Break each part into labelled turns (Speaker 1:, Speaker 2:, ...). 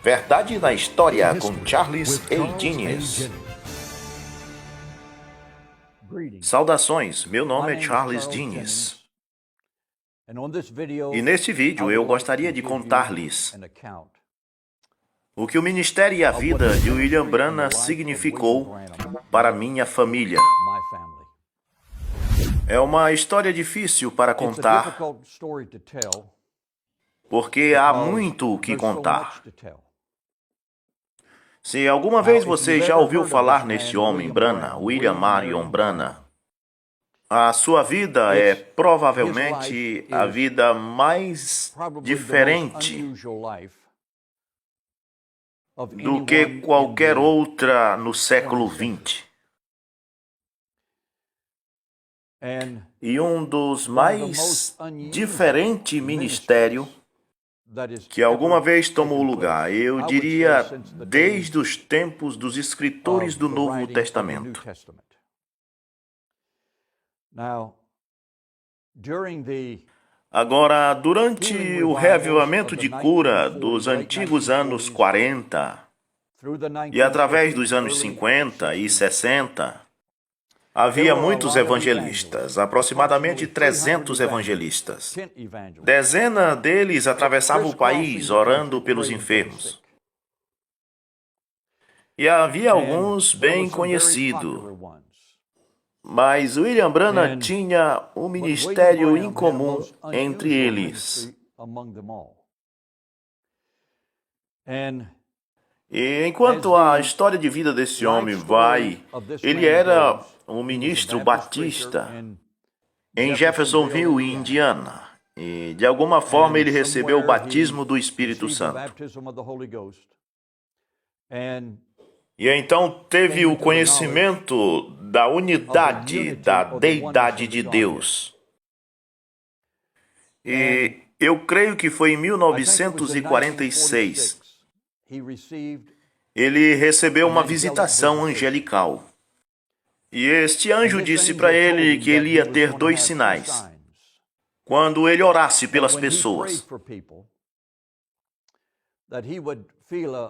Speaker 1: Verdade na História com Charles A. Diniz. Saudações, meu nome é Charles Diniz. E neste vídeo eu gostaria de contar-lhes o que o ministério e a vida de William Branham significou para minha família. É uma história difícil para contar, porque há muito o que contar. Se alguma vez você já ouviu falar neste homem Branham, William Marion Branham, a sua vida é provavelmente a vida mais diferente do que qualquer outra no século XX. E um dos mais diferentes ministérios que alguma vez tomou lugar, eu diria, desde os tempos dos escritores do Novo Testamento. Agora, durante o reavivamento de cura dos antigos anos 40 e através dos anos 50 e 60, havia muitos evangelistas, aproximadamente 300 evangelistas. Dezenas deles atravessavam o país orando pelos enfermos. E havia alguns bem conhecidos. Mas William Branham tinha um ministério incomum entre eles. E enquanto a história de vida desse homem vai, ele era um ministro batista em Jeffersonville, Indiana. E de alguma forma ele recebeu o batismo do Espírito Santo. E então teve o conhecimento da unidade, da deidade de Deus. E eu creio que foi em 1946. Ele recebeu uma visitação angelical. E este anjo disse para ele que ele ia ter 2 sinais quando ele orasse pelas pessoas.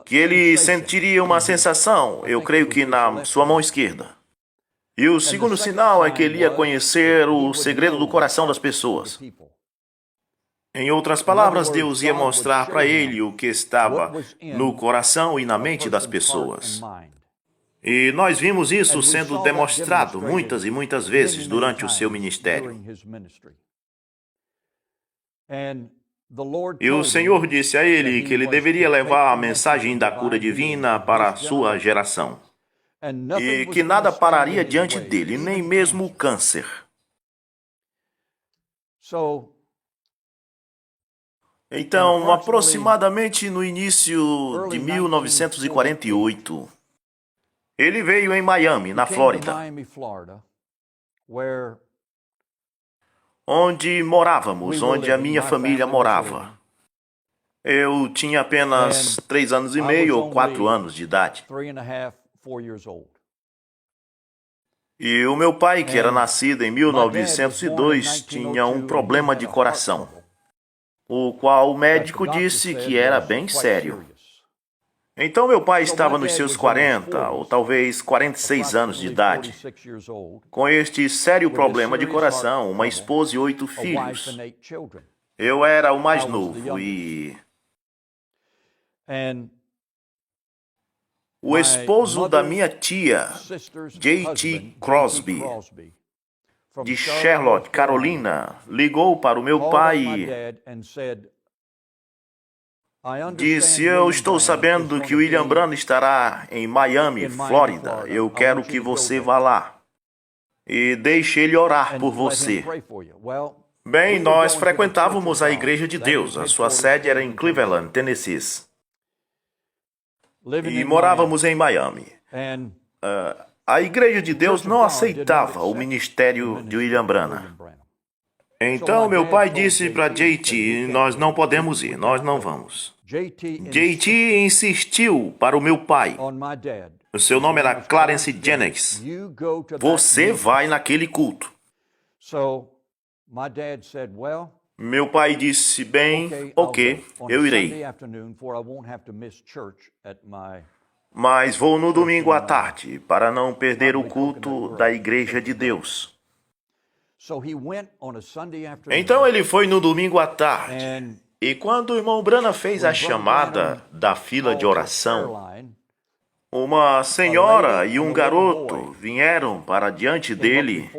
Speaker 1: Que ele sentiria uma sensação, eu creio que na sua mão esquerda. E o segundo sinal é que ele ia conhecer o segredo do coração das pessoas. Em outras palavras, Deus ia mostrar para ele o que estava no coração e na mente das pessoas. E nós vimos isso sendo demonstrado muitas e muitas vezes durante o seu ministério. E o Senhor disse a ele que ele deveria levar a mensagem da cura divina para a sua geração. E que nada pararia diante dele, nem mesmo o câncer. Então, aproximadamente no início de 1948, ele veio em Miami, na Flórida, onde morávamos, onde a minha família morava. Eu tinha apenas 3 anos e meio ou 4 anos de idade. E o meu pai, que era nascido em 1902, tinha um problema de coração, o qual o médico disse que era bem sério. Então meu pai estava nos seus 40 ou talvez 46 anos de idade, com este sério problema de coração, uma esposa e 8 filhos. Eu era o mais novo e o esposo da minha tia, J.T. Crosby, de Charlotte, Carolina, ligou para o meu pai e disse: eu estou sabendo que William Branham estará em Miami, Flórida. Eu quero que você vá lá e deixe ele orar por você. Bem, nós frequentávamos a Igreja de Deus. A sua sede era em Cleveland, Tennessee. E morávamos em Miami. A Igreja de Deus não aceitava o ministério de William Branham. Então meu pai disse para JT: nós não podemos ir, nós não vamos. JT insistiu para o meu pai. O seu nome era Clarence Jennings. Você vai naquele culto. Meu pai disse, bem, ok, eu irei. Mas vou no domingo à tarde, para não perder o culto da Igreja de Deus. Então ele foi no domingo à tarde. E quando o irmão Branham fez a chamada da fila de oração, uma senhora e um garoto vieram para diante dele.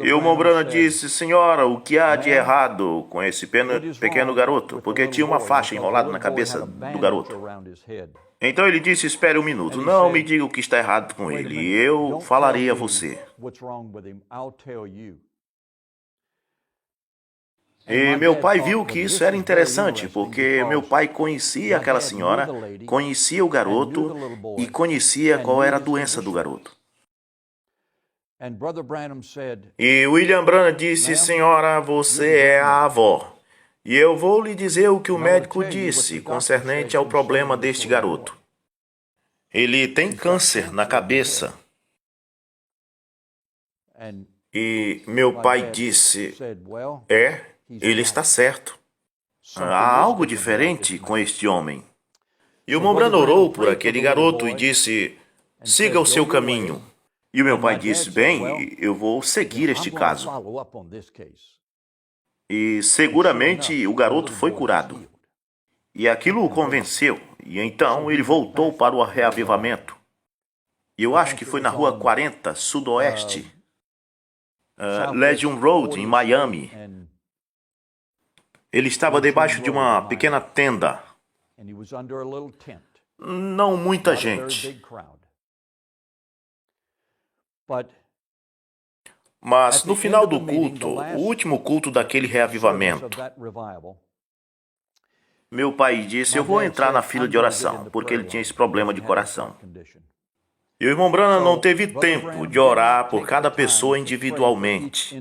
Speaker 1: E o irmão Branham disse, senhora, o que há de errado com esse pequeno garoto? Porque tinha uma faixa enrolada na cabeça do garoto. Então ele disse, espere um minuto, não me diga o que está errado com ele, eu falarei a você. E meu pai viu que isso era interessante, porque meu pai conhecia aquela senhora, conhecia o garoto e conhecia qual era a doença do garoto. E William Branham disse, senhora, você é a avó. E eu vou lhe dizer o que o médico disse concernente ao problema deste garoto. Ele tem câncer na cabeça. E meu pai disse, ele está certo. Há algo diferente com este homem. E o irmão Branham orou por aquele garoto e disse, siga o seu caminho. E o meu pai disse, bem, eu vou seguir este caso. E seguramente o garoto foi curado. E aquilo o convenceu. E então ele voltou para o reavivamento. E eu acho que foi na rua 40, sudoeste, Legion Road, em Miami. Ele estava debaixo de uma pequena tenda. Não muita gente. Mas no final do culto, o último culto daquele reavivamento, meu pai disse, eu vou entrar na fila de oração, porque ele tinha esse problema de coração. E o irmão Branham não teve tempo de orar por cada pessoa individualmente.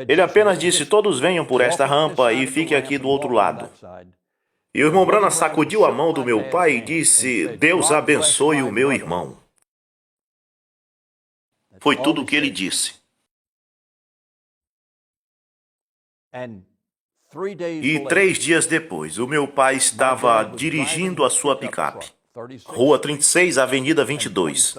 Speaker 1: Ele apenas disse, todos venham por esta rampa e fiquem aqui do outro lado. E o irmão Branham sacudiu a mão do meu pai e disse, Deus abençoe o meu irmão. Foi tudo o que ele disse. E 3 dias depois, o meu pai estava dirigindo a sua picape. Rua 36, Avenida 22.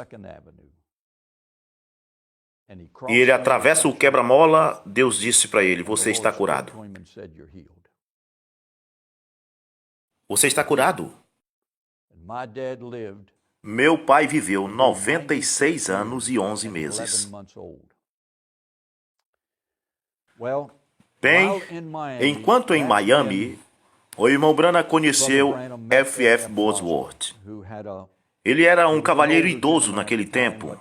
Speaker 1: E ele atravessa o quebra-mola, Deus disse para ele, você está curado. Você está curado? Meu pai viveu 96 anos e 11 meses. Bem, enquanto em Miami, o irmão Branham conheceu F.F. Bosworth. Ele era um cavalheiro idoso naquele tempo,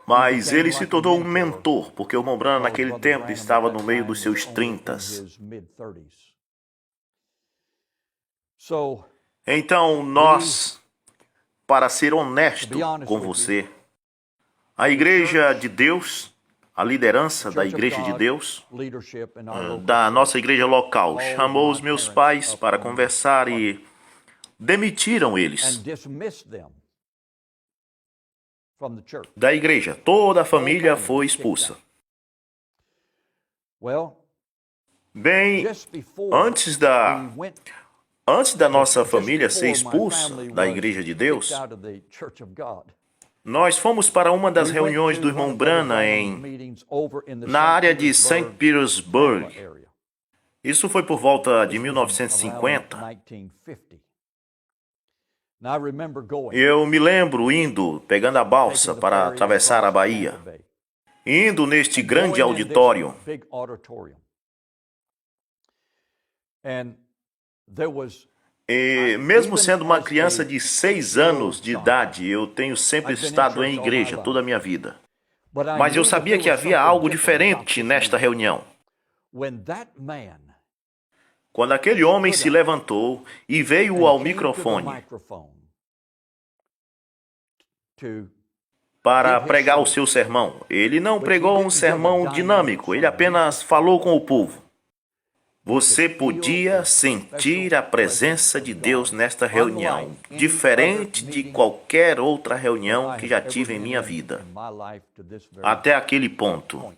Speaker 1: mas ele se tornou um mentor, porque o irmão Branham naquele tempo estava no meio dos seus 30s. Então, nós, para ser honesto com você, a Igreja de Deus, a liderança da Igreja de Deus, da nossa igreja local, chamou os meus pais para conversar e demitiram eles da igreja. Toda a família foi expulsa. Bem, antes da nossa família ser expulsa da Igreja de Deus, nós fomos para uma das reuniões do irmão Branham na área de St. Petersburg. Isso foi por volta de 1950. Eu me lembro indo, pegando a balsa para atravessar a Bahia, indo neste grande auditório. E mesmo sendo uma criança de 6 anos de idade, eu tenho sempre estado em igreja toda a minha vida. Mas eu sabia que havia algo diferente nesta reunião. Quando aquele homem se levantou e veio ao microfone para pregar o seu sermão, ele não pregou um sermão dinâmico, ele apenas falou com o povo. Você podia sentir a presença de Deus nesta reunião, diferente de qualquer outra reunião que já tive em minha vida, até aquele ponto.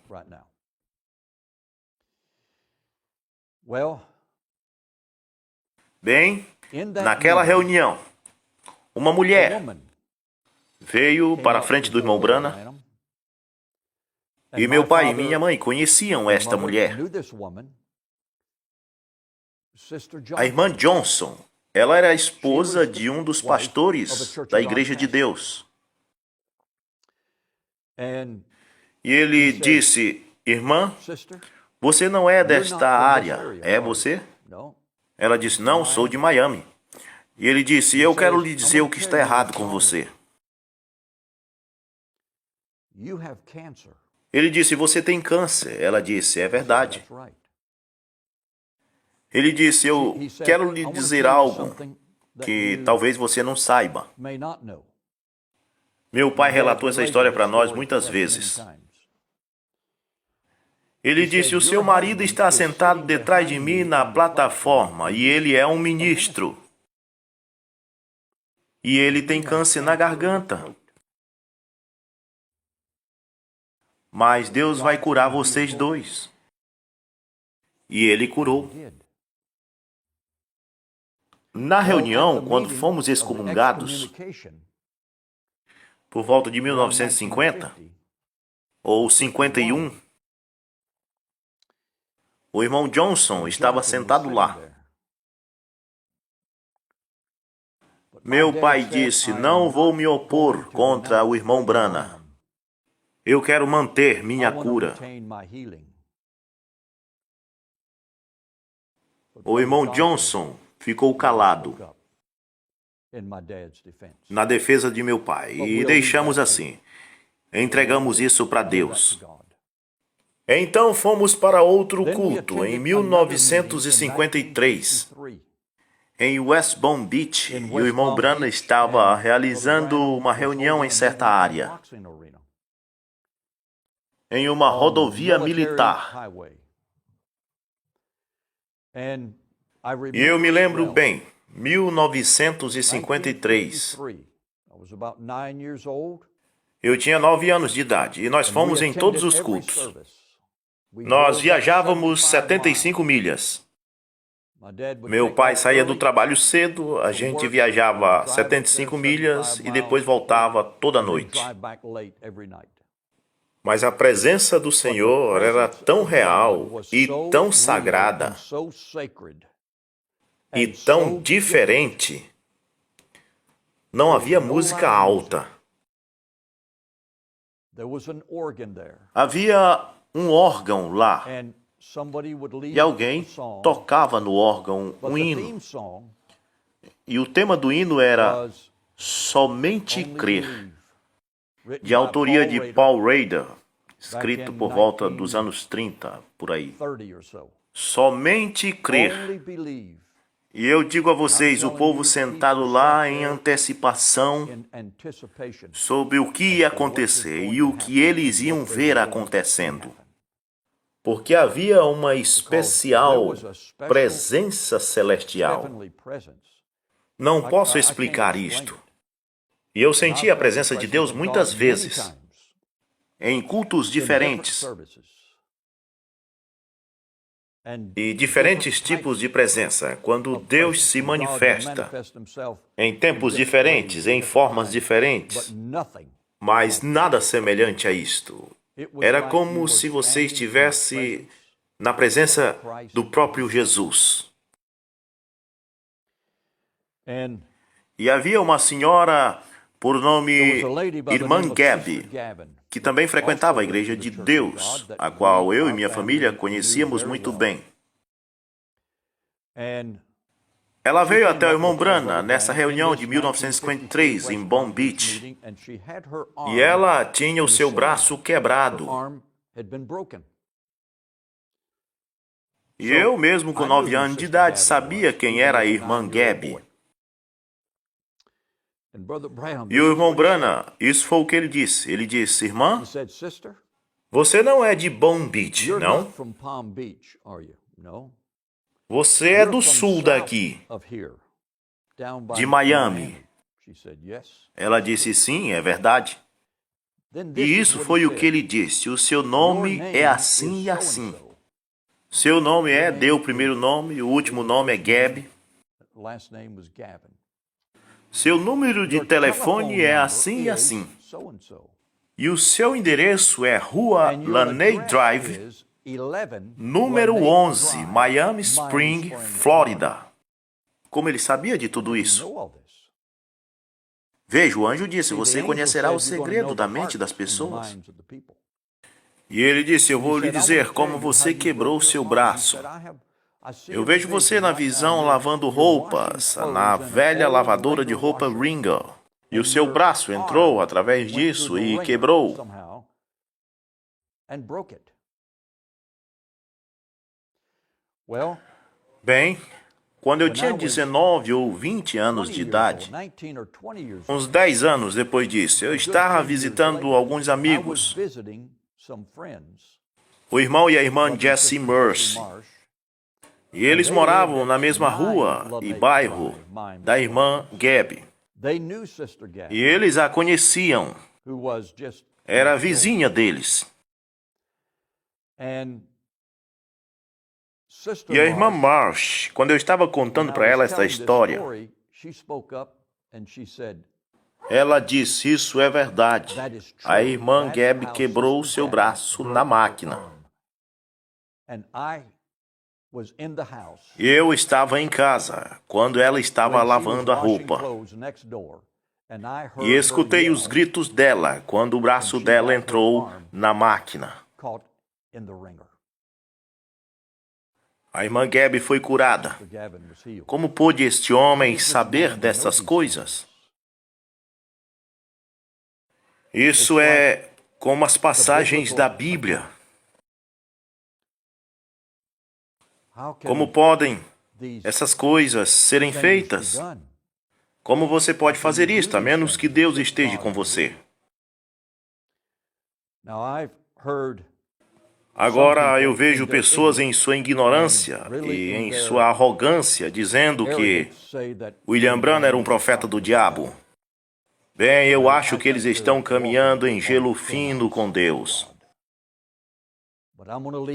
Speaker 1: Bem, naquela reunião, uma mulher veio para a frente do irmão Branham e meu pai e minha mãe conheciam esta mulher. A irmã Johnson, ela era a esposa de um dos pastores da Igreja de Deus. E ele disse, irmã, você não é desta área, é você? Ela disse, não, sou de Miami. E ele disse, eu quero lhe dizer o que está errado com você. Ele disse, você tem câncer. Ela disse, é verdade. Ele disse, eu quero lhe dizer algo que talvez você não saiba. Meu pai relatou essa história para nós muitas vezes. Ele disse, o seu marido está sentado detrás de mim na plataforma e ele é um ministro. E ele tem câncer na garganta. Mas Deus vai curar vocês dois. E ele curou. Na reunião, quando fomos excomungados, por volta de 1950 ou 51, o irmão Johnson estava sentado lá. Meu pai disse, não vou me opor contra o irmão Branham. Eu quero manter minha cura. O irmão Johnson ficou calado na defesa de meu pai e deixamos assim. Entregamos isso para Deus. Então fomos para outro culto em 1953, em West Palm Beach, e o irmão Branham estava realizando uma reunião em certa área, em uma rodovia militar. E eu me lembro bem, 1953. Eu tinha 9 anos de idade e nós fomos em todos os cultos. Nós viajávamos 75 milhas. Meu pai saía do trabalho cedo, a gente viajava 75 milhas e depois voltava toda noite. Mas a presença do Senhor era tão real e tão sagrada e tão diferente. Não havia música alta. Havia um órgão lá e alguém tocava no órgão um hino. E o tema do hino era Somente Crer, de autoria de Paul Rader, escrito por volta dos anos 30, por aí. Somente Crer. E eu digo a vocês, o povo sentado lá em antecipação sobre o que ia acontecer e o que eles iam ver acontecendo. Porque havia uma especial presença celestial. Não posso explicar isto. E eu senti a presença de Deus muitas vezes, em cultos diferentes. E diferentes tipos de presença, quando Deus se manifesta em tempos diferentes, em formas diferentes, mas nada semelhante a isto. Era como se você estivesse na presença do próprio Jesus. E havia uma senhora por nome Irmã Gabby, que também frequentava a Igreja de Deus, a qual eu e minha família conhecíamos muito bem. Ela veio até o irmão Branham nessa reunião de 1953 em Palm Beach, e ela tinha o seu braço quebrado. E eu mesmo com 9 anos de idade sabia quem era a irmã Gabby. E o irmão Branham, isso foi o que ele disse. Ele disse, irmã, você não é de Palm Beach, não? Você é do sul daqui, de Miami. Ela disse, sim, é verdade. E isso foi o que ele disse, o seu nome é assim e assim. Seu nome é, dê o primeiro nome, o último nome é Gab. Seu número de telefone é assim e assim. E o seu endereço é Rua Laney Drive, número 11, Miami Spring, Flórida. Como ele sabia de tudo isso? Veja, o anjo disse, você conhecerá o segredo da mente das pessoas. E ele disse, eu vou lhe dizer como você quebrou seu braço. Eu vejo você na visão lavando roupas, na velha lavadora de roupa Ringo. E o seu braço entrou através disso e quebrou. Bem, quando eu tinha 19 ou 20 anos de idade, uns 10 anos depois disso, eu estava visitando alguns amigos, o irmão e a irmã Jesse Mercy. E eles moravam na mesma rua e bairro da irmã Gab. E eles a conheciam. Era vizinha deles. E a irmã Marsh, quando eu estava contando para ela essa história, ela disse, isso é verdade. A irmã Gab quebrou seu braço na máquina. Eu estava em casa, quando ela estava lavando a roupa. E escutei os gritos dela, quando o braço dela entrou na máquina. A irmã Gab foi curada. Como pôde este homem saber dessas coisas? Isso é como as passagens da Bíblia. Como podem essas coisas serem feitas? Como você pode fazer isto, a menos que Deus esteja com você? Agora eu vejo pessoas em sua ignorância e em sua arrogância dizendo que William Branham era um profeta do diabo. Bem, eu acho que eles estão caminhando em gelo fino com Deus.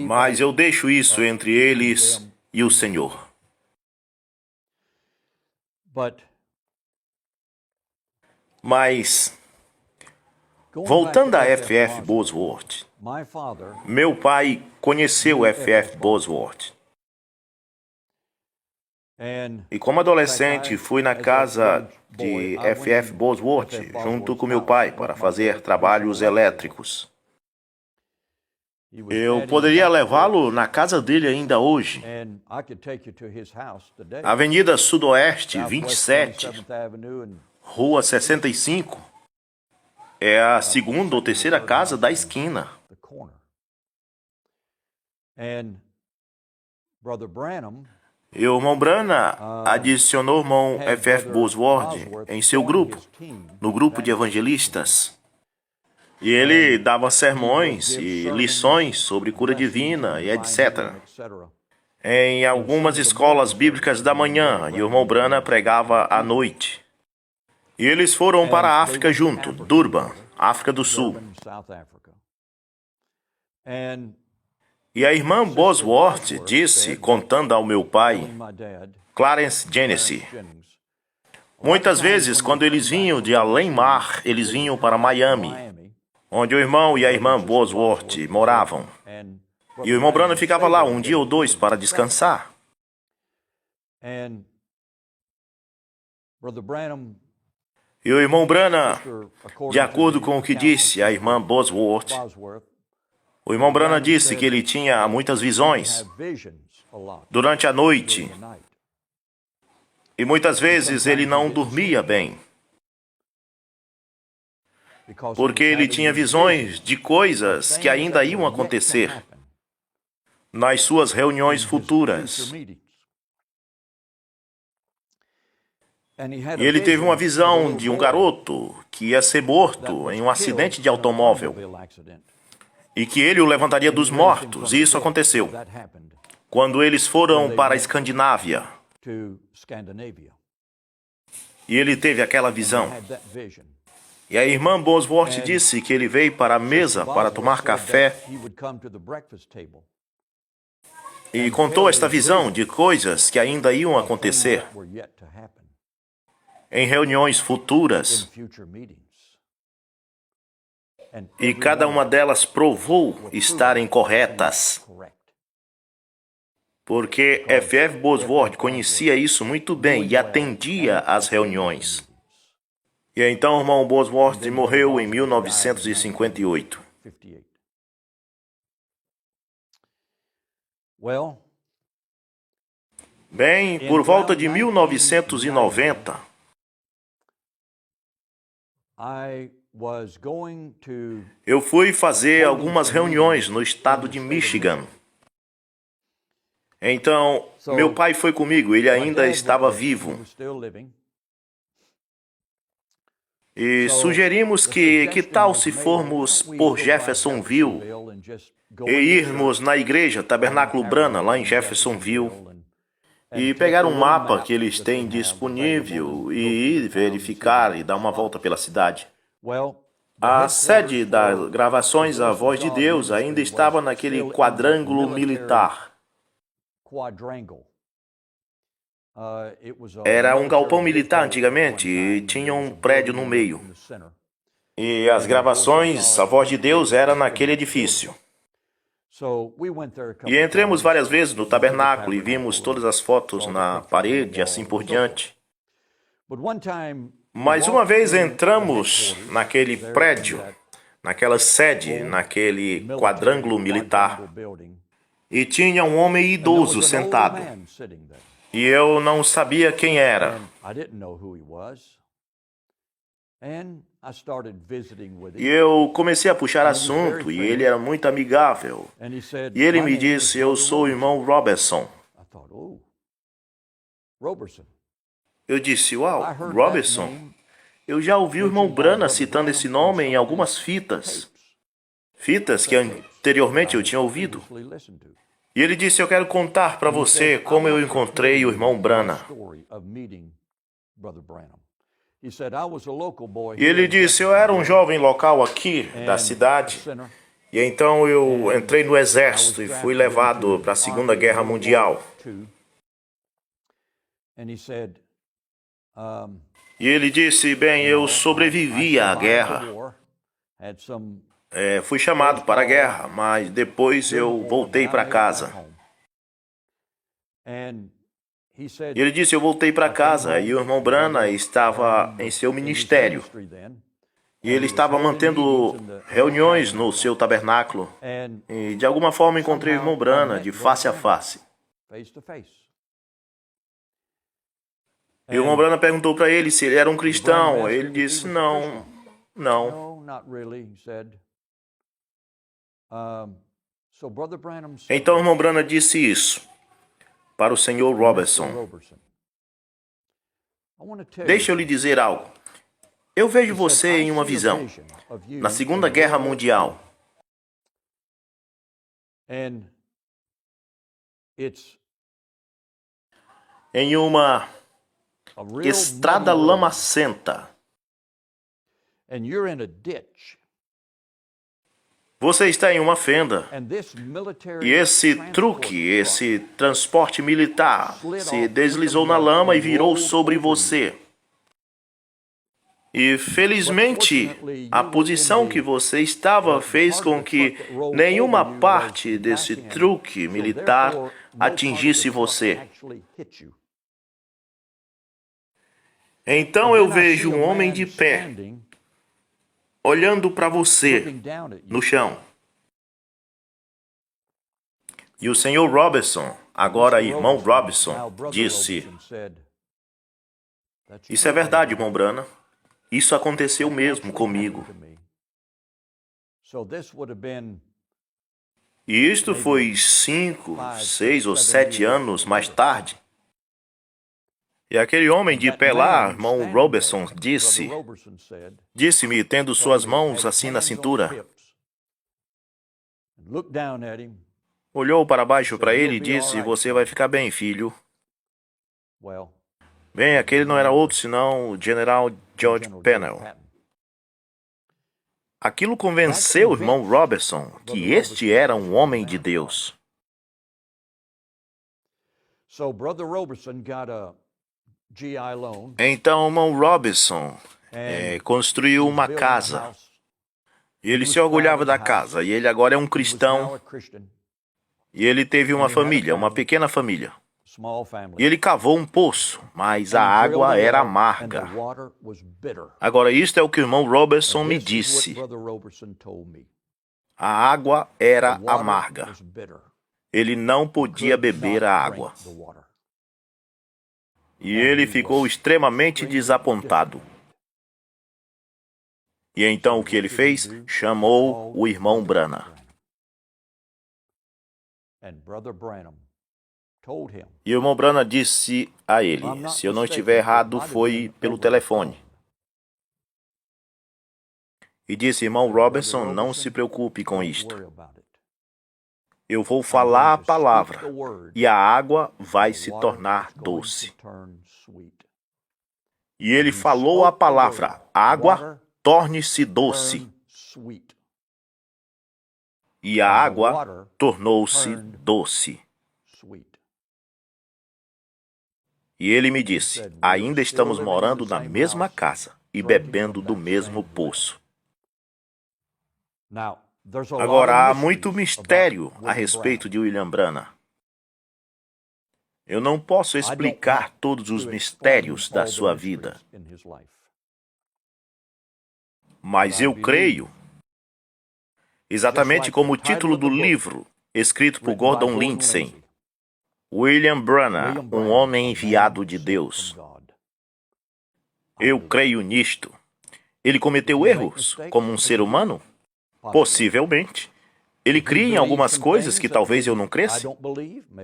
Speaker 1: Mas eu deixo isso entre eles e o Senhor. Mas, voltando a F.F. Bosworth, meu pai conheceu F.F. Bosworth. E como adolescente, fui na casa de F.F. Bosworth, junto com meu pai, para fazer trabalhos elétricos. Eu poderia levá-lo na casa dele ainda hoje. Avenida Sudoeste 27, Rua 65, é a segunda ou terceira casa da esquina. E o irmão Branham adicionou o irmão F.F. Bosworth em seu grupo, no grupo de evangelistas. E ele dava sermões e lições sobre cura divina e etc. Em algumas escolas bíblicas da manhã, e o irmão Branham pregava à noite. E eles foram para a África junto, Durban, África do Sul. E a irmã Bosworth disse, contando ao meu pai, Clarence Genesee, muitas vezes, quando eles vinham de além-mar, eles vinham para Miami, onde o irmão e a irmã Bosworth moravam. E o irmão Branham ficava lá um dia ou dois para descansar. E o irmão Branham, de acordo com o que disse a irmã Bosworth, o irmão Branham disse que ele tinha muitas visões durante a noite. E muitas vezes ele não dormia bem, porque ele tinha visões de coisas que ainda iam acontecer nas suas reuniões futuras. E ele teve uma visão de um garoto que ia ser morto em um acidente de automóvel e que ele o levantaria dos mortos. E isso aconteceu quando eles foram para a Escandinávia. E ele teve aquela visão. E a irmã Bosworth disse que ele veio para a mesa para tomar café. e contou esta visão de coisas que ainda iam acontecer em reuniões futuras. E cada uma delas provou estarem corretas, porque F.F. Bosworth conhecia isso muito bem e atendia às reuniões. E então o irmão Bosworth morreu em 1958. Bem, por volta de 1990, eu fui fazer algumas reuniões no estado de Michigan. Então, meu pai foi comigo, ele ainda estava vivo. E sugerimos que tal se formos por Jeffersonville e irmos na igreja Tabernáculo Branham, lá em Jeffersonville, e pegar um mapa que eles têm disponível e ir verificar e dar uma volta pela cidade. A sede das gravações A Voz de Deus ainda estava naquele quadrângulo militar. Era um galpão militar antigamente e tinha um prédio no meio. E as gravações A Voz de Deus era naquele edifício. E entramos várias vezes no tabernáculo e vimos todas as fotos na parede e assim por diante. Mas uma vez entramos naquele prédio, naquela sede, naquele quadrângulo militar, e tinha um homem idoso sentado. E eu não sabia quem era. E eu comecei a puxar assunto, e ele era muito amigável. E ele me disse, eu sou o irmão Robertson. Eu disse, uau, Robertson? Eu já ouvi o irmão Branham citando esse nome em algumas fitas. Fitas que anteriormente eu tinha ouvido. E ele disse, eu quero contar para você como eu encontrei o irmão Branham. E ele disse, eu era um jovem local aqui da cidade. E então eu entrei no exército e fui levado para a Segunda Guerra Mundial. E ele disse, bem, eu sobrevivi à guerra. Fui chamado para a guerra, mas depois eu voltei para casa. E ele disse, eu voltei para casa e o irmão Branham estava em seu ministério. E ele estava mantendo reuniões no seu tabernáculo. E de alguma forma encontrei o irmão Branham de face a face. E o irmão Branham perguntou para ele se ele era um cristão. Ele disse, não, não. Então o irmão Branham disse isso para o senhor Robertson. Deixa eu lhe dizer algo. Eu vejo você em uma visão, na Segunda Guerra Mundial. Em uma estrada lamacenta. Você está em uma fenda. E esse truque, esse transporte militar, se deslizou na lama e virou sobre você. E felizmente, a posição que você estava fez com que nenhuma parte desse truque militar atingisse você. Então eu vejo um homem de pé, olhando para você no chão. E o senhor Robertson, agora irmão Robertson, disse, isso é verdade, irmão Branham. Isso aconteceu mesmo comigo. E isto foi 5, 6 ou 7 anos mais tarde. E aquele homem de pé lá, irmão Robertson, disse-me, tendo suas mãos assim na cintura. Olhou para baixo para ele e disse, você vai ficar bem, filho. Bem, aquele não era outro senão o general George Pennell. Aquilo convenceu o irmão Robertson que este era um homem de Deus. Então, o irmão Robertson construiu uma casa. E ele se orgulhava da casa. E ele agora é um cristão. E ele teve uma família, uma pequena família. E ele cavou um poço, mas a água era amarga. Agora, isto é o que o irmão Robertson me disse. A água era amarga. Ele não podia beber a água. E ele ficou extremamente desapontado. E então o que ele fez? Chamou o irmão Branham. E o irmão Branham disse a ele, se eu não estiver errado, foi pelo telefone. E disse, irmão Robertson, não se preocupe com isto. Eu vou falar a palavra e a água vai se tornar doce. E ele falou a palavra, água, torne-se doce. E a água tornou-se doce. E ele me disse, ainda estamos morando na mesma casa e bebendo do mesmo poço. Agora, há muito mistério a respeito de William Branham. Eu não posso explicar todos os mistérios da sua vida. Mas eu creio, exatamente como o título do livro, escrito por Gordon Lindsay, William Branham, um homem enviado de Deus. Eu creio nisto. Ele cometeu erros como um ser humano? Possivelmente. Ele cria em algumas coisas que talvez eu não cresça.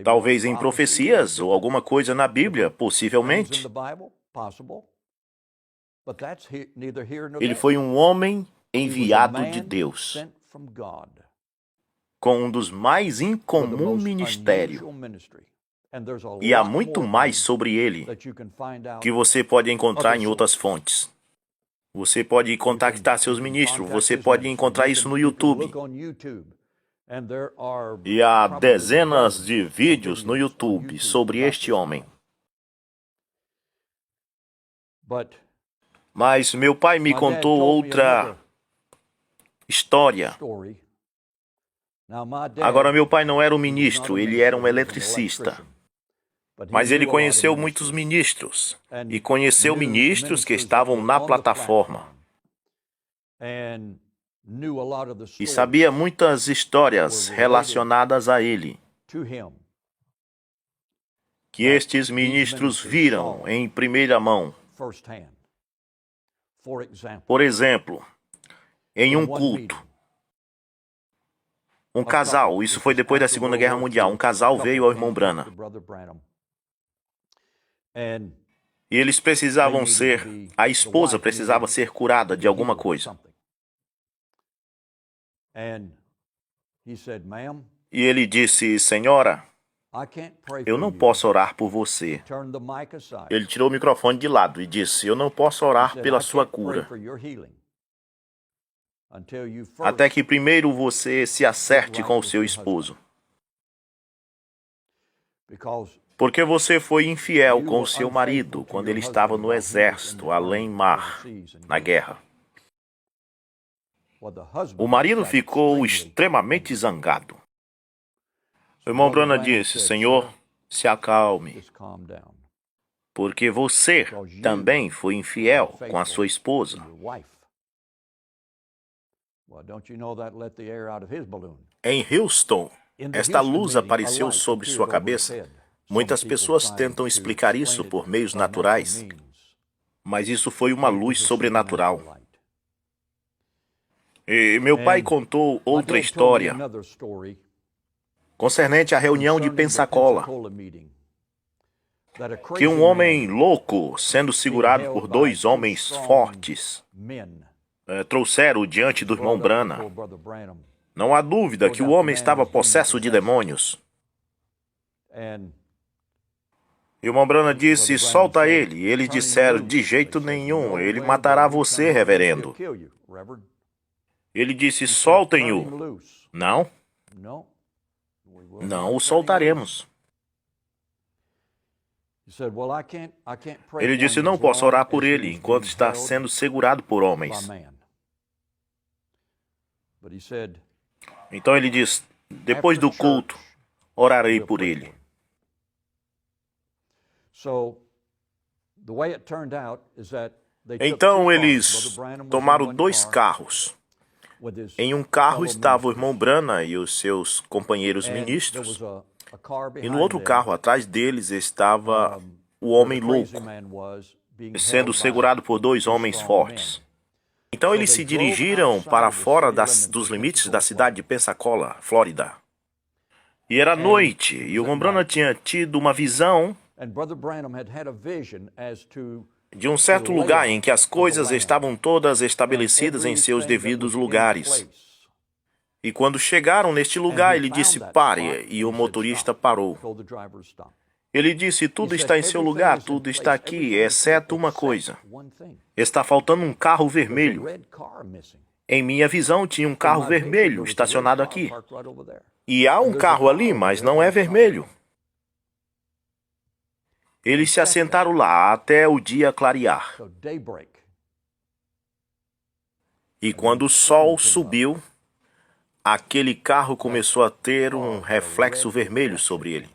Speaker 1: Talvez em profecias ou alguma coisa na Bíblia, possivelmente. Ele foi um homem enviado de Deus, com um dos mais incomum ministérios. E há muito mais sobre ele que você pode encontrar em outras fontes. Você pode contactar seus ministros, você pode encontrar isso no YouTube. E há dezenas de vídeos no YouTube sobre este homem. Mas meu pai me contou outra história. Agora, meu pai não era um ministro, ele era um eletricista. Mas ele conheceu muitos ministros. E conheceu ministros que estavam na plataforma. E sabia muitas histórias relacionadas a ele, que estes ministros viram em primeira mão. Por exemplo, em um culto, um casal, isso foi depois da Segunda Guerra Mundial, um casal veio ao irmão Branham. E eles precisavam a esposa precisava ser curada de alguma coisa. E ele disse, senhora, eu não posso orar por você. Ele tirou o microfone de lado e disse, eu não posso orar pela sua cura, até que primeiro você se acerte com o seu esposo. Porque você foi infiel com o seu marido quando ele estava no exército, além mar, na guerra. O marido ficou extremamente zangado. O irmão Branham disse, Senhor, se acalme, porque você também foi infiel com a sua esposa. Em Houston, esta luz apareceu sobre sua cabeça. Muitas pessoas tentam explicar isso por meios naturais, mas isso foi uma luz sobrenatural. E meu pai contou outra história concernente à reunião de Pensacola, que um homem louco, sendo segurado por dois homens fortes, trouxeram diante do irmão Branham. Não há dúvida que o homem estava possesso de demônios. E o irmão Branham disse, solta ele. E eles disseram, de jeito nenhum, ele matará você, reverendo. Ele disse, soltem-o. Não, não o soltaremos. Ele disse, não posso orar por ele enquanto está sendo segurado por homens. Então ele diz, depois do culto, orarei por ele. Então eles tomaram 2 carros. Em um carro estava o irmão Branham e os seus companheiros ministros, e no outro carro atrás deles estava o homem louco, sendo segurado por 2 homens fortes. Então eles se dirigiram para fora dos limites da cidade de Pensacola, Flórida. E era noite, e o irmão Branham tinha tido uma visão de um certo lugar em que as coisas estavam todas estabelecidas em seus devidos lugares. E quando chegaram neste lugar, ele disse, pare, e o motorista parou. Ele disse, tudo está em seu lugar, tudo está aqui, exceto uma coisa. Está faltando um carro vermelho. Em minha visão, tinha um carro vermelho estacionado aqui. E há um carro ali, mas não é vermelho. Eles se assentaram lá até o dia clarear. E quando o sol subiu, aquele carro começou a ter um reflexo vermelho sobre ele.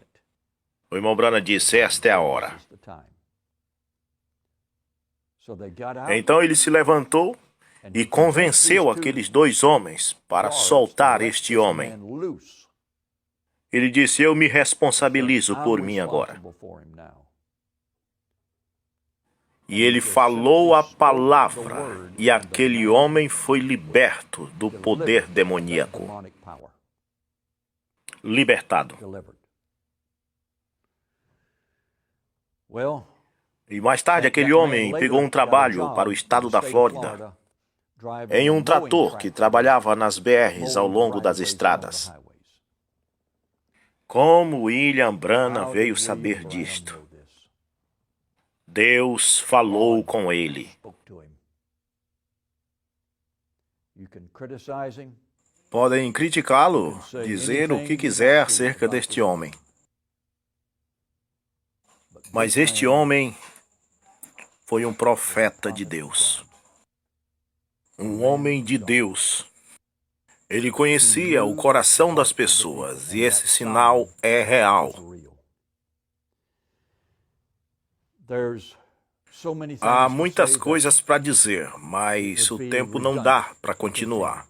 Speaker 1: O irmão Branham disse, esta é a hora. Então ele se levantou e convenceu aqueles 2 homens para soltar este homem. Ele disse, eu me responsabilizo por mim agora. E ele falou a palavra, e aquele homem foi liberto do poder demoníaco. Libertado. E mais tarde, aquele homem pegou um trabalho para o estado da Flórida, em um trator que trabalhava nas BRs ao longo das estradas. Como William Branham veio saber disto? Deus falou com ele. Podem criticá-lo, dizer o que quiser acerca deste homem. Mas este homem foi um profeta de Deus. Um homem de Deus. Ele conhecia o coração das pessoas, e esse sinal é real. Há muitas coisas para dizer, mas o tempo não dá para continuar.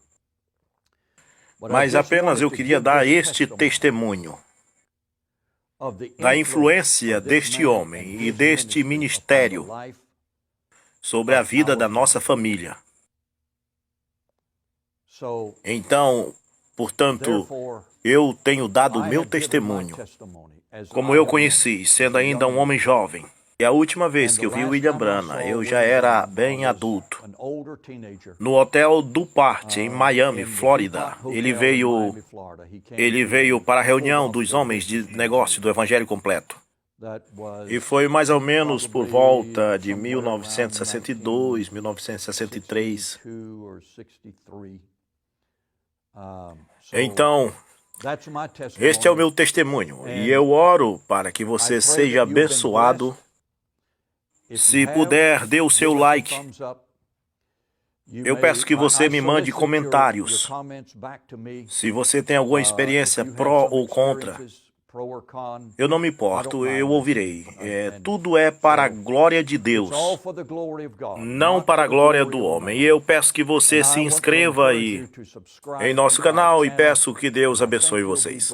Speaker 1: Mas apenas eu queria dar este testemunho da influência deste homem e deste ministério sobre a vida da nossa família. Então, portanto, eu tenho dado o meu testemunho, como eu conheci, sendo ainda um homem jovem. E a última vez que eu vi William Branham, eu já era bem adulto. No hotel Dupart, em Miami, Flórida. Ele veio para a reunião dos homens de negócio do Evangelho Completo. E foi mais ou menos por volta de 1962, 1963. Então, este é o meu testemunho. E eu oro para que você seja abençoado. Se puder, dê o seu like. Eu peço que você me mande comentários. Se você tem alguma experiência pró ou contra, eu não me importo, eu ouvirei. Tudo é para a glória de Deus, não para a glória do homem. E eu peço que você se inscreva em nosso canal e peço que Deus abençoe vocês.